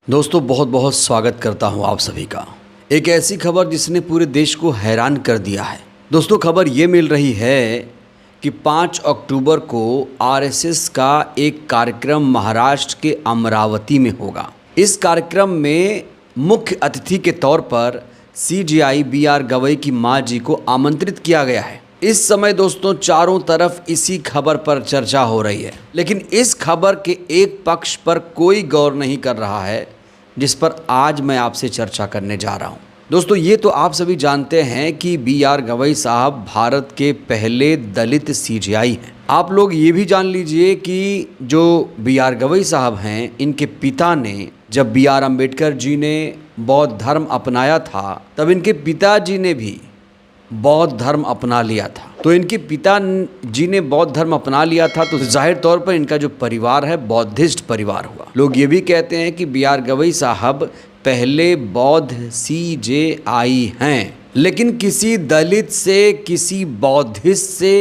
दोस्तों बहुत बहुत स्वागत करता हूं आप सभी का। एक ऐसी खबर जिसने पूरे देश को हैरान कर दिया है। दोस्तों खबर ये मिल रही है कि 5 अक्टूबर को आरएसएस का एक कार्यक्रम महाराष्ट्र के अमरावती में होगा। इस कार्यक्रम में मुख्य अतिथि के तौर पर सीजेआई बी.आर. गवई की मां जी को आमंत्रित किया गया है। इस समय दोस्तों चारों तरफ इसी खबर पर चर्चा हो रही है, लेकिन इस खबर के एक पक्ष पर कोई गौर नहीं कर रहा है, जिस पर आज मैं आपसे चर्चा करने जा रहा हूं। दोस्तों ये तो आप सभी जानते हैं कि बी.आर. गवई साहब भारत के पहले दलित सीजेआई हैं। आप लोग ये भी जान लीजिए कि जो बी.आर. गवई साहब हैं, इनके पिता ने जब बी.आर. अम्बेडकर जी ने बौद्ध धर्म अपनाया था, तब इनके पिताजी ने भी बौद्ध धर्म अपना लिया था। तो इनके पिता जी ने बौद्ध धर्म अपना लिया था, तो जाहिर तौर पर इनका जो परिवार है बौद्धिस्ट परिवार हुआ। लोग ये भी कहते हैं कि बी.आर. गवई साहब पहले बौद्ध सीजेआई हैं, लेकिन किसी दलित से, किसी बौद्धिस्ट से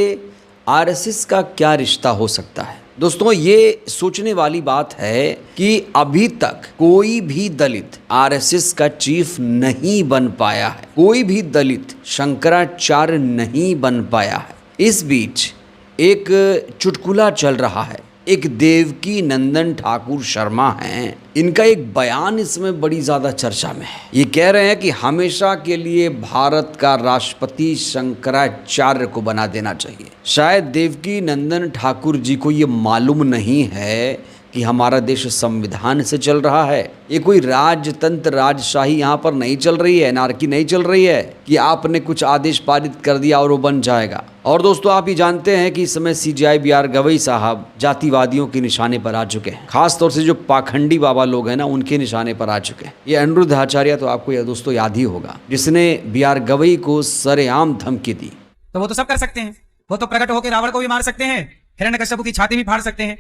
आरएसएस का क्या रिश्ता हो सकता है। दोस्तों ये सोचने वाली बात है कि अभी तक कोई भी दलित आरएसएस का चीफ नहीं बन पाया है, कोई भी दलित शंकराचार्य नहीं बन पाया है। इस बीच एक चुटकुला चल रहा है। एक देवकी नंदन ठाकुर शर्मा हैं, इनका एक बयान इसमें बड़ी ज़्यादा चर्चा में है। ये कह रहे हैं कि हमेशा के लिए भारत का राष्ट्रपति शंकराचार्य को बना देना चाहिए। शायद देवकी नंदन ठाकुर जी को ये मालूम नहीं है कि हमारा देश संविधान से चल रहा है। ये कोई राजतंत्र राजशाही यहाँ पर नहीं चल रही है, एनार्की नहीं चल रही है कि आपने कुछ आदेश पारित कर दिया और वो बन जाएगा। और दोस्तों आप ये जानते हैं कि इस समय सीजेआई बी.आर. गवई साहब जातिवादियों के निशाने पर आ चुके हैं। खास तौर से जो पाखंडी बाबा लोग हैं ना, उनके निशाने पर आ चुके हैं। ये अनिरुद्ध आचार्य तो आपको यह दोस्तों याद ही होगा, जिसने बी.आर. गवई को सरेआम धमकी दी। तो वो तो सब कर सकते हैं, वो तो प्रकट होकर रावण को भी मार सकते हैं, हिरण्यकश्यप की छाती भी फाड़ सकते हैं।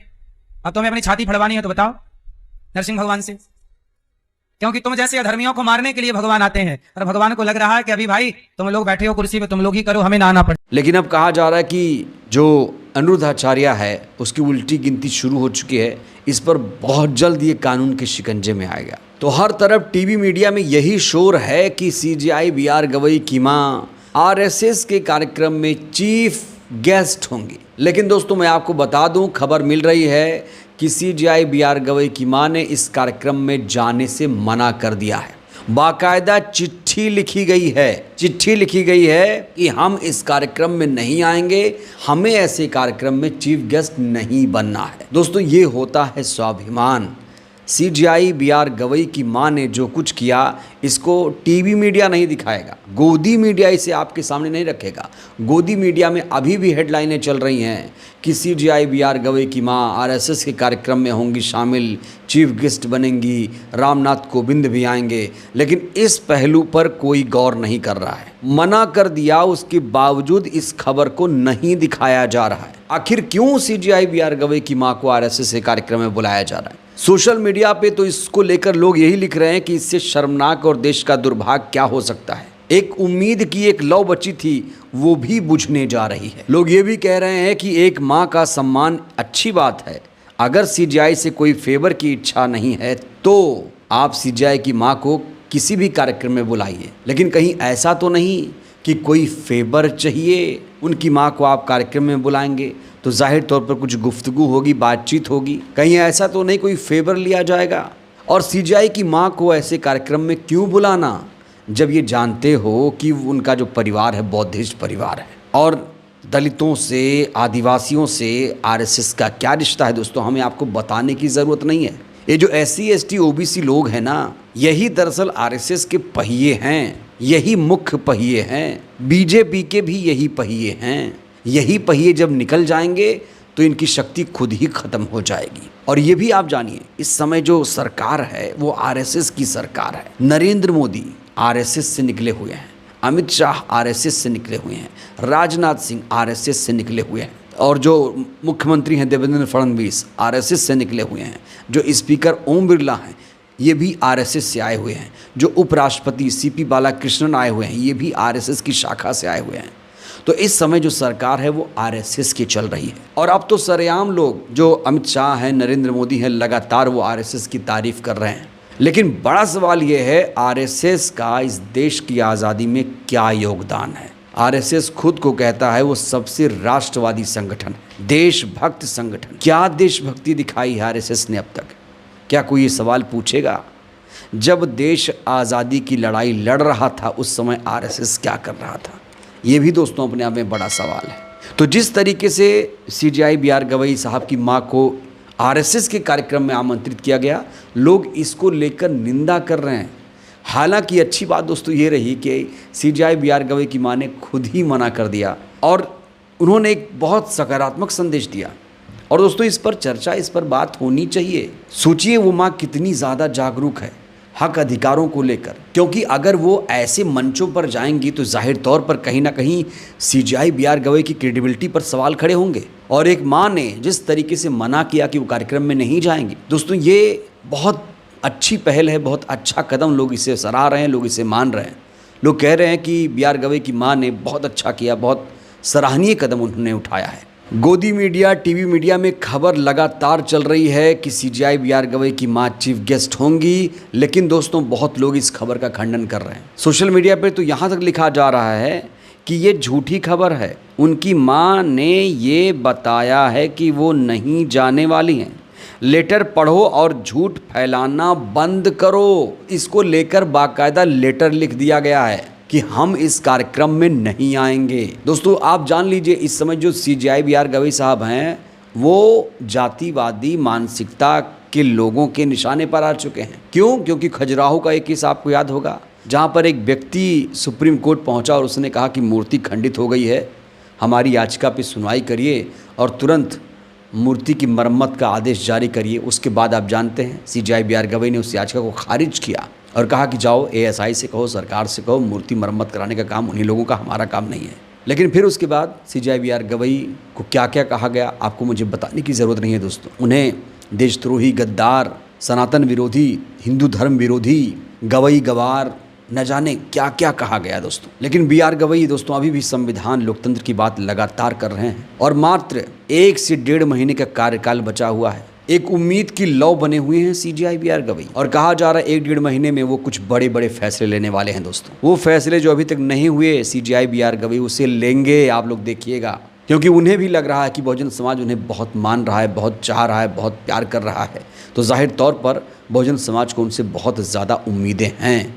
अब तुम्हें अपनी छाती फड़वानी है तो बताओ नरसिंह भगवान से, क्योंकि तुम जैसे अधर्मियों को मारने के लिए भगवान आते हैं और भगवान को लग रहा है कि अभी भाई तुम लोग बैठे हो कुर्सी पे, तुम लोग ही करो, हमें ना आना पड़े। लेकिन अब कहा जा रहा है कि जो अनिरुद्ध आचार्य है उसकी उल्टी गिनती शुरू हो चुकी है। इस पर बहुत जल्द ये कानून के शिकंजे में आएगा। तो हर तरफ टीवी मीडिया में यही शोर है कि सीजेआई बी.आर. गवई की माँ आरएसएस के कार्यक्रम में चीफ गेस्ट होंगी। लेकिन दोस्तों मैं आपको बता दूं, खबर मिल रही है कि सीजेआई बी.आर. गवई की मां ने इस कार्यक्रम में जाने से मना कर दिया है। बाकायदा चिट्ठी लिखी गई है कि हम इस कार्यक्रम में नहीं आएंगे, हमें ऐसे कार्यक्रम में चीफ गेस्ट नहीं बनना है। दोस्तों ये होता है स्वाभिमान। CJI B R. गवई की मां ने जो कुछ किया इसको टीवी मीडिया नहीं दिखाएगा, गोदी मीडिया इसे आपके सामने नहीं रखेगा। गोदी मीडिया में अभी भी हेडलाइनें चल रही हैं कि सीजेआई बी.आर. गवई की मां आरएसएस के कार्यक्रम में होंगी शामिल, चीफ गेस्ट बनेंगी, रामनाथ कोविंद भी आएंगे। लेकिन इस पहलू पर कोई गौर नहीं कर रहा है। मना कर दिया, उसके बावजूद इस खबर को नहीं दिखाया जा रहा है। आखिर क्यों सीजेआई बी.आर. गवई की मां को आरएसएस के कार्यक्रम में बुलाया जा रहा है? सोशल मीडिया पे तो इसको लेकर लोग यही लिख रहे हैं कि इससे शर्मनाक और देश का दुर्भाग्य क्या हो सकता है। एक उम्मीद की एक लौ बची थी, वो भी बुझने जा रही है। लोग ये भी कह रहे हैं कि एक माँ का सम्मान अच्छी बात है। अगर सीजेआई से कोई फेवर की इच्छा नहीं है तो आप सीजेआई की माँ को किसी भी कार्यक्रम में बुलाइए, लेकिन कहीं ऐसा तो नहीं कि कोई फेवर चाहिए उनकी माँ को आप कार्यक्रम में बुलाएंगे तो जाहिर तौर पर कुछ गुफ्तगू होगी, बातचीत होगी। कहीं ऐसा तो नहीं कोई फेवर लिया जाएगा। और सीजेआई की माँ को ऐसे कार्यक्रम में क्यों बुलाना, जब ये जानते हो कि उनका जो परिवार है बौद्धिस्ट परिवार है और दलितों से, आदिवासियों से आरएसएस का क्या रिश्ता है। दोस्तों हमें आपको बताने की ज़रूरत नहीं है। ये जो SC ST OBC लोग हैं ना, यही दरअसल आरएसएस के पहिए हैं, यही मुख्य पहिए हैं। बीजेपी के भी यही पहिए हैं। यही पहिए जब निकल जाएंगे तो इनकी शक्ति खुद ही खत्म हो जाएगी। और ये भी आप जानिए, इस समय जो सरकार है वो आरएसएस की सरकार है। नरेंद्र मोदी आरएसएस से निकले हुए हैं, अमित शाह आरएसएस से निकले हुए हैं, राजनाथ सिंह आरएसएस से निकले हुए हैं, और जो मुख्यमंत्री हैं देवेंद्र फडणवीस आरएसएस से निकले हुए हैं, जो स्पीकर ओम बिरला हैं ये भी आरएसएस से आए हुए हैं, जो उपराष्ट्रपति CP बालाकृष्णन आए हुए हैं ये भी आरएसएस की शाखा से आए हुए हैं। तो इस समय जो सरकार है वो आरएसएस की चल रही है। और अब तो सरेआम लोग जो अमित शाह हैं, नरेंद्र मोदी हैं, लगातार वो आरएसएस की तारीफ कर रहे हैं। लेकिन बड़ा सवाल यह है आरएसएस का इस देश की आज़ादी में क्या योगदान है। आरएसएस खुद को कहता है वो सबसे राष्ट्रवादी संगठन, देशभक्त संगठन। क्या देशभक्ति दिखाई है आरएसएस ने अब तक? क्या कोई ये सवाल पूछेगा? जब देश आज़ादी की लड़ाई लड़ रहा था उस समय आरएसएस क्या कर रहा था? ये भी दोस्तों अपने आप में बड़ा सवाल है। तो जिस तरीके से सीजेआई बी आर गवई साहब की मां को आरएसएस के कार्यक्रम में आमंत्रित किया गया, लोग इसको लेकर निंदा कर रहे हैं। हालांकि अच्छी बात दोस्तों ये रही कि सीजेआई बी आर गवई की मां ने खुद ही मना कर दिया और उन्होंने एक बहुत सकारात्मक संदेश दिया। और दोस्तों इस पर चर्चा, इस पर बात होनी चाहिए। सोचिए वो माँ कितनी ज़्यादा जागरूक है हक अधिकारों को लेकर, क्योंकि अगर वो ऐसे मंचों पर जाएंगी तो जाहिर तौर पर कहीं ना कहीं सीजेआई बी आर गवई की क्रेडिबिलिटी पर सवाल खड़े होंगे। और एक माँ ने जिस तरीके से मना किया कि वो कार्यक्रम में नहीं जाएंगी, दोस्तों ये बहुत अच्छी पहल है, बहुत अच्छा कदम। लोग इसे सराह रहे हैं, लोग इसे मान रहे हैं। लोग कह रहे हैं कि बी आर गवई की माँ ने बहुत अच्छा किया, बहुत सराहनीय कदम उन्होंने उठाया है। गोदी मीडिया, टीवी मीडिया में खबर लगातार चल रही है कि सीजेआई बी आर गवई की मां चीफ गेस्ट होंगी, लेकिन दोस्तों बहुत लोग इस खबर का खंडन कर रहे हैं। सोशल मीडिया पे तो यहाँ तक लिखा जा रहा है कि ये झूठी खबर है। उनकी मां ने ये बताया है कि वो नहीं जाने वाली हैं। लेटर पढ़ो और झूठ फैलाना बंद करो। इसको लेकर बाकायदा लेटर लिख दिया गया है कि हम इस कार्यक्रम में नहीं आएंगे। दोस्तों आप जान लीजिए इस समय जो सीजेआई बी आर गवई साहब हैं वो जातिवादी मानसिकता के लोगों के निशाने पर आ चुके हैं। क्यों? क्योंकि खजुराहो का एक केस आपको याद होगा, जहां पर एक व्यक्ति सुप्रीम कोर्ट पहुंचा और उसने कहा कि मूर्ति खंडित हो गई है, हमारी याचिका पे सुनवाई करिए और तुरंत मूर्ति की मरम्मत का आदेश जारी करिए। उसके बाद आप जानते हैं सीजेआई बी आर गवई ने उस याचिका को खारिज किया और कहा कि जाओ एएसआई से कहो, सरकार से कहो, मूर्ति मरम्मत कराने का काम उन्हीं लोगों का, हमारा काम नहीं है। लेकिन फिर उसके बाद सीजेआई बी आर गवई को क्या क्या कहा गया आपको मुझे बताने की ज़रूरत नहीं है दोस्तों। उन्हें देशद्रोही, गद्दार, सनातन विरोधी, हिंदू धर्म विरोधी, गवई गवार, न जाने क्या क्या कहा गया दोस्तों। लेकिन बी आर गवई दोस्तों अभी भी संविधान, लोकतंत्र की बात लगातार कर रहे हैं और मात्र 1 से 1.5 महीने का कार्यकाल बचा हुआ है। एक उम्मीद की लौ बने हुए हैं सीजेआई बी आर गवई और कहा जा रहा है 1-1.5 महीने में वो कुछ बड़े बड़े फैसले लेने वाले हैं दोस्तों। वो फैसले जो अभी तक नहीं हुए सीजेआई बी आर गवई उसे लेंगे, आप लोग देखिएगा, क्योंकि उन्हें भी लग रहा है कि बहुजन समाज उन्हें बहुत मान रहा है, बहुत चाह रहा है, बहुत प्यार कर रहा है। तो जाहिर तौर पर बहुजन समाज को उनसे बहुत ज़्यादा उम्मीदें हैं।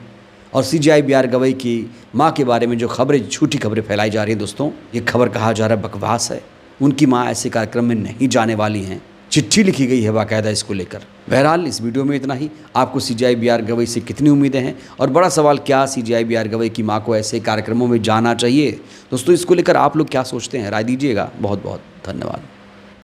और सीजेआई बी आर गवई की माँ के बारे में जो खबरें, झूठी खबरें फैलाई जा रही हैं दोस्तों, ये खबर कहा जा रहा है बकवास है। उनकी माँ ऐसे कार्यक्रम में नहीं जाने वाली हैं। चिट्ठी लिखी गई है बाकायदा इसको लेकर। बहरहाल इस वीडियो में इतना ही। आपको सीजेआई बी आर गवई से कितनी उम्मीदें हैं और बड़ा सवाल, क्या सीजेआई बी आर गवई की मां को ऐसे कार्यक्रमों में जाना चाहिए? दोस्तों इसको लेकर आप लोग क्या सोचते हैं? राय दीजिएगा। बहुत बहुत धन्यवाद।